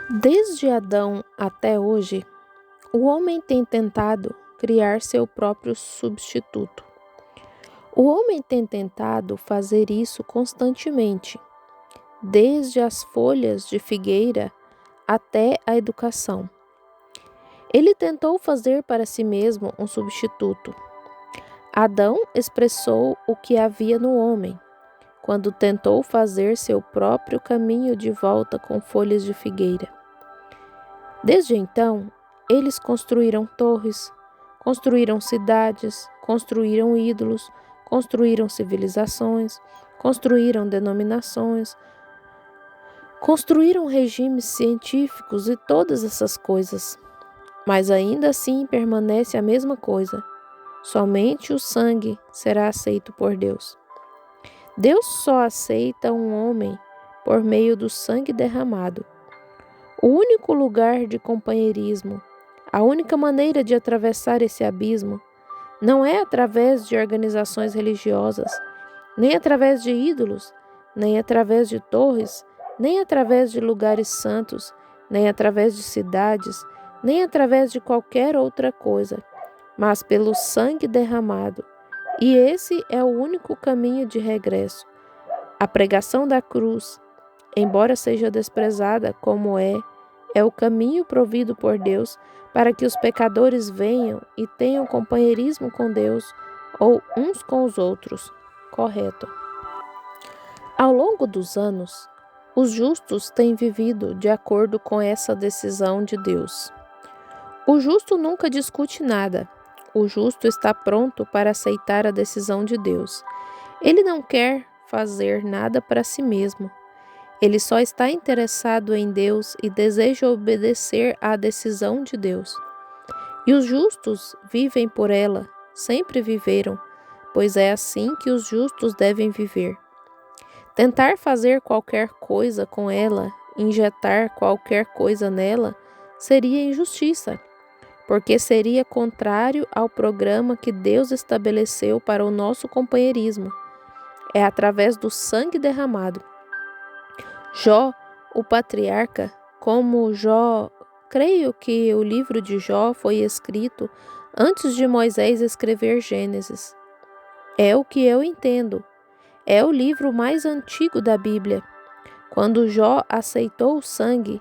Desde Adão até hoje, o homem tem tentado criar seu próprio substituto. O homem tem tentado fazer isso constantemente, desde as folhas de figueira até a educação. Ele tentou fazer para si mesmo um substituto. Adão expressou o que havia no homem, quando tentou fazer seu próprio caminho de volta com folhas de figueira. Desde então, eles construíram torres, construíram cidades, construíram ídolos, construíram civilizações, construíram denominações, construíram regimes científicos e todas essas coisas. Mas ainda assim permanece a mesma coisa. Somente o sangue será aceito por Deus. Deus só aceita um homem por meio do sangue derramado. O único lugar de companheirismo, a única maneira de atravessar esse abismo, não é através de organizações religiosas, nem através de ídolos, nem através de torres, nem através de lugares santos, nem através de cidades, nem através de qualquer outra coisa, mas pelo sangue derramado. E esse é o único caminho de regresso. A pregação da cruz, embora seja desprezada como é o caminho provido por Deus para que os pecadores venham e tenham companheirismo com Deus ou uns com os outros. Correto. Ao longo dos anos, os justos têm vivido de acordo com essa decisão de Deus. O justo nunca discute nada. O justo está pronto para aceitar a decisão de Deus. Ele não quer fazer nada para si mesmo. Ele só está interessado em Deus e deseja obedecer à decisão de Deus. E os justos vivem por ela, sempre viveram, pois é assim que os justos devem viver. Tentar fazer qualquer coisa com ela, injetar qualquer coisa nela, seria injustiça, porque seria contrário ao programa que Deus estabeleceu para o nosso companheirismo. É através do sangue derramado. Jó, o patriarca, como Jó, creio que o livro de Jó foi escrito antes de Moisés escrever Gênesis. É o que eu entendo. É o livro mais antigo da Bíblia. Quando Jó aceitou o sangue,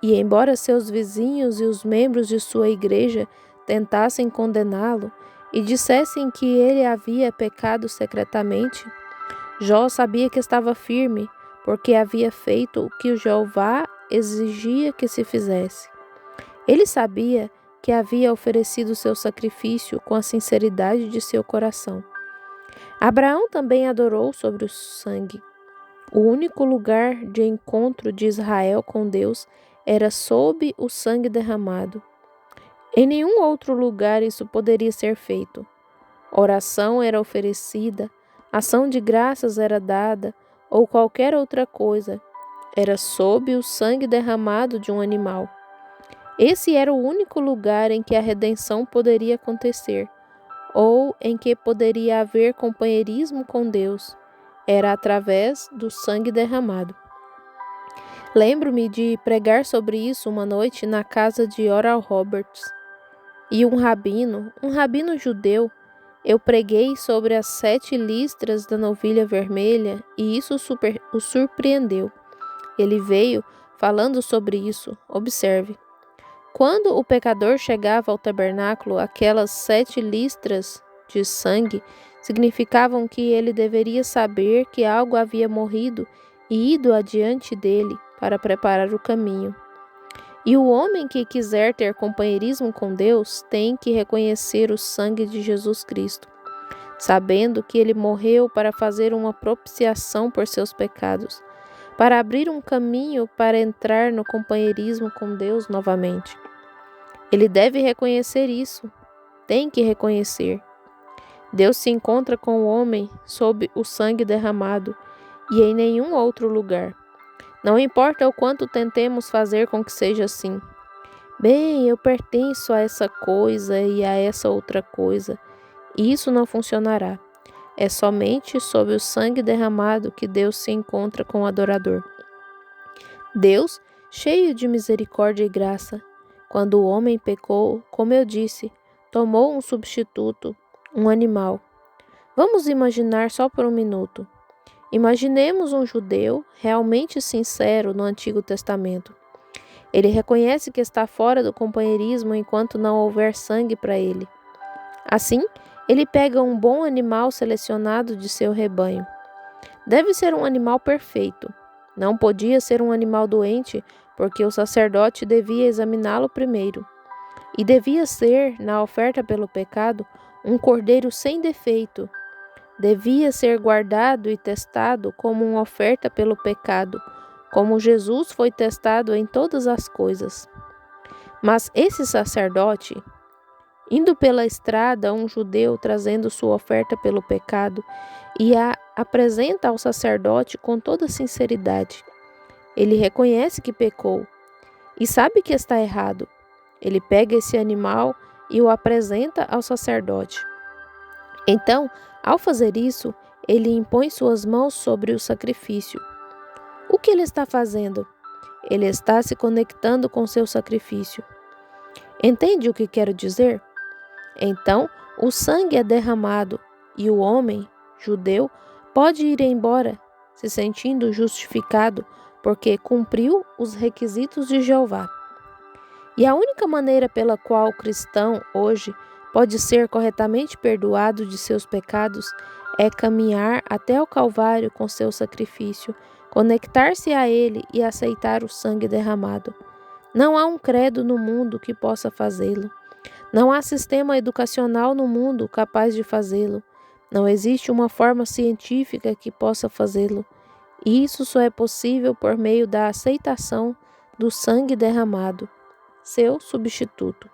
e embora seus vizinhos e os membros de sua igreja tentassem condená-lo e dissessem que ele havia pecado secretamente, Jó sabia que estava firme, porque havia feito o que o Jeová exigia que se fizesse. Ele sabia que havia oferecido seu sacrifício com a sinceridade de seu coração. Abraão também adorou sobre o sangue. O único lugar de encontro de Israel com Deus era sob o sangue derramado. Em nenhum outro lugar isso poderia ser feito. Oração era oferecida, ação de graças era dada, ou qualquer outra coisa, era sob o sangue derramado de um animal. Esse era o único lugar em que a redenção poderia acontecer, ou em que poderia haver companheirismo com Deus. Era através do sangue derramado. Lembro-me de pregar sobre isso uma noite na casa de Oral Roberts. E um rabino judeu, eu preguei sobre as 7 listras da novilha vermelha e isso o surpreendeu. Ele veio falando sobre isso. Observe. Quando o pecador chegava ao tabernáculo, aquelas 7 listras de sangue significavam que ele deveria saber que algo havia morrido e ido adiante dele para preparar o caminho. E o homem que quiser ter companheirismo com Deus tem que reconhecer o sangue de Jesus Cristo, sabendo que ele morreu para fazer uma propiciação por seus pecados, para abrir um caminho para entrar no companheirismo com Deus novamente. Ele deve reconhecer isso, tem que reconhecer. Deus se encontra com o homem sob o sangue derramado e em nenhum outro lugar. Não importa o quanto tentemos fazer com que seja assim. Bem, eu pertenço a essa coisa e a essa outra coisa. Isso não funcionará. É somente sob o sangue derramado que Deus se encontra com o adorador. Deus cheio de misericórdia e graça. Quando o homem pecou, como eu disse, tomou um substituto, um animal. Vamos imaginar só por um minuto. Imaginemos um judeu realmente sincero no Antigo Testamento. Ele reconhece que está fora do companheirismo enquanto não houver sangue para ele. Assim, ele pega um bom animal selecionado de seu rebanho. Deve ser um animal perfeito. Não podia ser um animal doente, porque o sacerdote devia examiná-lo primeiro. E devia ser, na oferta pelo pecado, um cordeiro sem defeito. Devia ser guardado e testado como uma oferta pelo pecado, como Jesus foi testado em todas as coisas. Mas esse sacerdote, indo pela estrada, um judeu trazendo sua oferta pelo pecado, e a apresenta ao sacerdote com toda sinceridade. Ele reconhece que pecou e sabe que está errado. Ele pega esse animal e o apresenta ao sacerdote. Então, ao fazer isso, ele impõe suas mãos sobre o sacrifício. O que ele está fazendo? Ele está se conectando com seu sacrifício. Entende o que quero dizer? Então, o sangue é derramado e o homem, judeu, pode ir embora, se sentindo justificado, porque cumpriu os requisitos de Jeová. E a única maneira pela qual o cristão, hoje, pode ser corretamente perdoado de seus pecados é caminhar até o Calvário com seu sacrifício, conectar-se a ele e aceitar o sangue derramado. Não há um credo no mundo que possa fazê-lo. Não há sistema educacional no mundo capaz de fazê-lo. Não existe uma forma científica que possa fazê-lo. E isso só é possível por meio da aceitação do sangue derramado, seu substituto.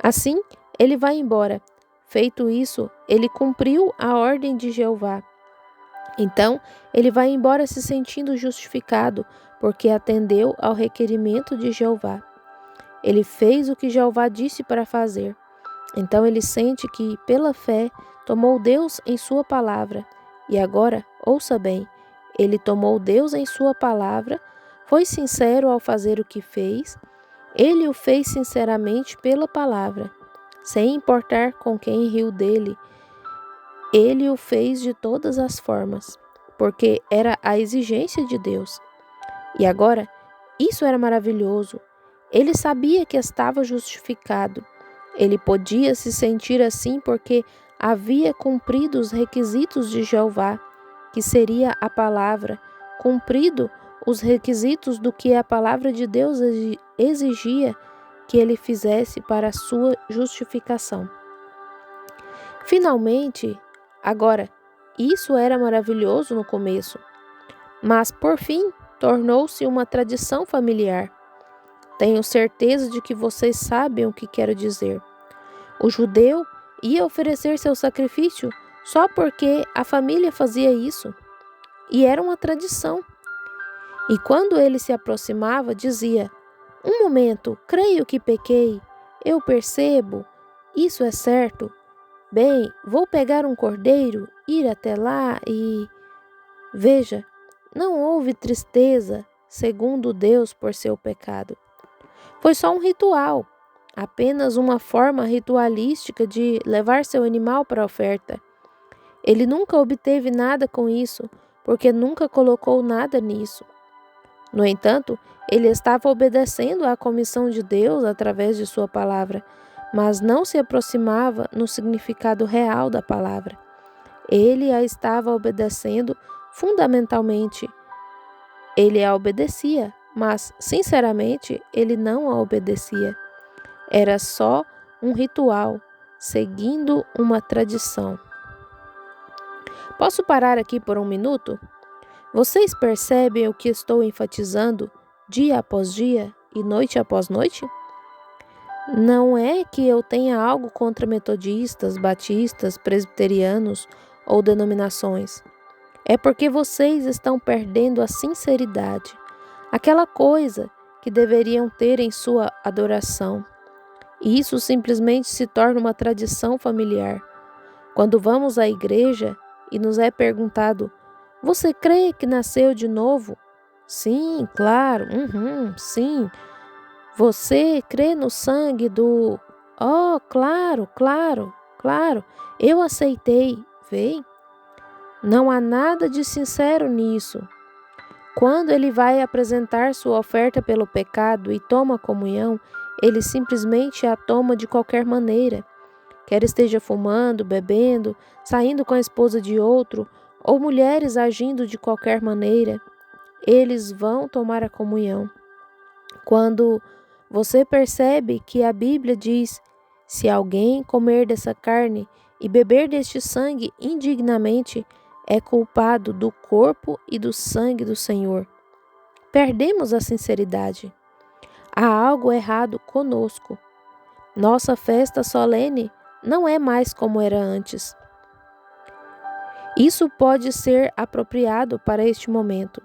Assim, ele vai embora. Feito isso, ele cumpriu a ordem de Jeová. Então, ele vai embora se sentindo justificado, porque atendeu ao requerimento de Jeová. Ele fez o que Jeová disse para fazer. Então ele sente que, pela fé, tomou Deus em sua palavra. E agora, ouça bem, ele tomou Deus em sua palavra, foi sincero ao fazer o que fez, ele o fez sinceramente pela palavra, sem importar com quem riu dele. Ele o fez de todas as formas, porque era a exigência de Deus. E agora, isso era maravilhoso. Ele sabia que estava justificado. Ele podia se sentir assim porque havia cumprido os requisitos de Jeová, que seria a palavra, cumprido os requisitos do que a palavra de Deus exigia que ele fizesse para a sua justificação. Finalmente, agora, isso era maravilhoso no começo, mas por fim tornou-se uma tradição familiar. Tenho certeza de que vocês sabem o que quero dizer. O judeu ia oferecer seu sacrifício só porque a família fazia isso, e era uma tradição. E quando ele se aproximava, dizia: "Um momento, creio que pequei, eu percebo, isso é certo. Bem, vou pegar um cordeiro, ir até lá e..." Veja, não houve tristeza, segundo Deus, por seu pecado. Foi só um ritual, apenas uma forma ritualística de levar seu animal para a oferta. Ele nunca obteve nada com isso, porque nunca colocou nada nisso. No entanto, ele estava obedecendo à comissão de Deus através de sua palavra, mas não se aproximava no significado real da palavra. Ele a estava obedecendo fundamentalmente. Ele a obedecia, mas, sinceramente, ele não a obedecia. Era só um ritual, seguindo uma tradição. Posso parar aqui por um minuto? Vocês percebem o que estou enfatizando dia após dia e noite após noite? Não é que eu tenha algo contra metodistas, batistas, presbiterianos ou denominações. É porque vocês estão perdendo a sinceridade, aquela coisa que deveriam ter em sua adoração. E isso simplesmente se torna uma tradição familiar. Quando vamos à igreja e nos é perguntado: "Você crê que nasceu de novo?", Sim, claro. Sim. Você crê no sangue do... Oh, claro, claro, claro. Eu aceitei. Vê? Não há nada de sincero nisso. Quando ele vai apresentar sua oferta pelo pecado e toma a comunhão, ele simplesmente a toma de qualquer maneira. Quer esteja fumando, bebendo, saindo com a esposa de outro, ou mulheres agindo de qualquer maneira, eles vão tomar a comunhão. Quando você percebe que a Bíblia diz: se alguém comer dessa carne e beber deste sangue indignamente, é culpado do corpo e do sangue do Senhor. Perdemos a sinceridade. Há algo errado conosco. Nossa festa solene não é mais como era antes. Isso pode ser apropriado para este momento.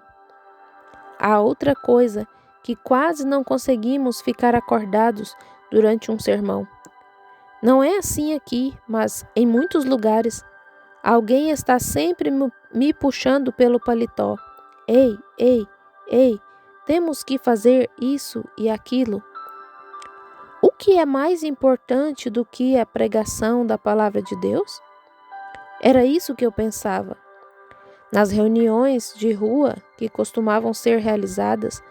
Há outra coisa que quase não conseguimos ficar acordados durante um sermão. Não é assim aqui, mas em muitos lugares, alguém está sempre me puxando pelo paletó. Ei, ei, ei, temos que fazer isso e aquilo. O que é mais importante do que a pregação da palavra de Deus? Era isso que eu pensava. Nas reuniões de rua que costumavam ser realizadas,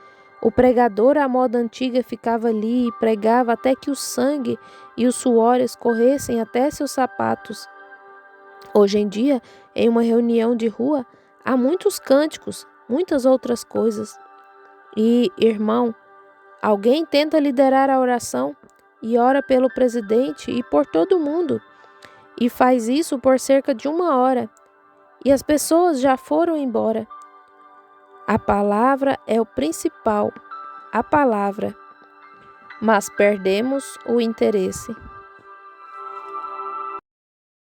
o pregador à moda antiga ficava ali e pregava até que o sangue e os suores corressem até seus sapatos. Hoje em dia, em uma reunião de rua, há muitos cânticos, muitas outras coisas. E, irmão, alguém tenta liderar a oração e ora pelo presidente e por todo mundo, e faz isso por cerca de 1 hora. E as pessoas já foram embora. A palavra é o principal, a palavra, mas perdemos o interesse.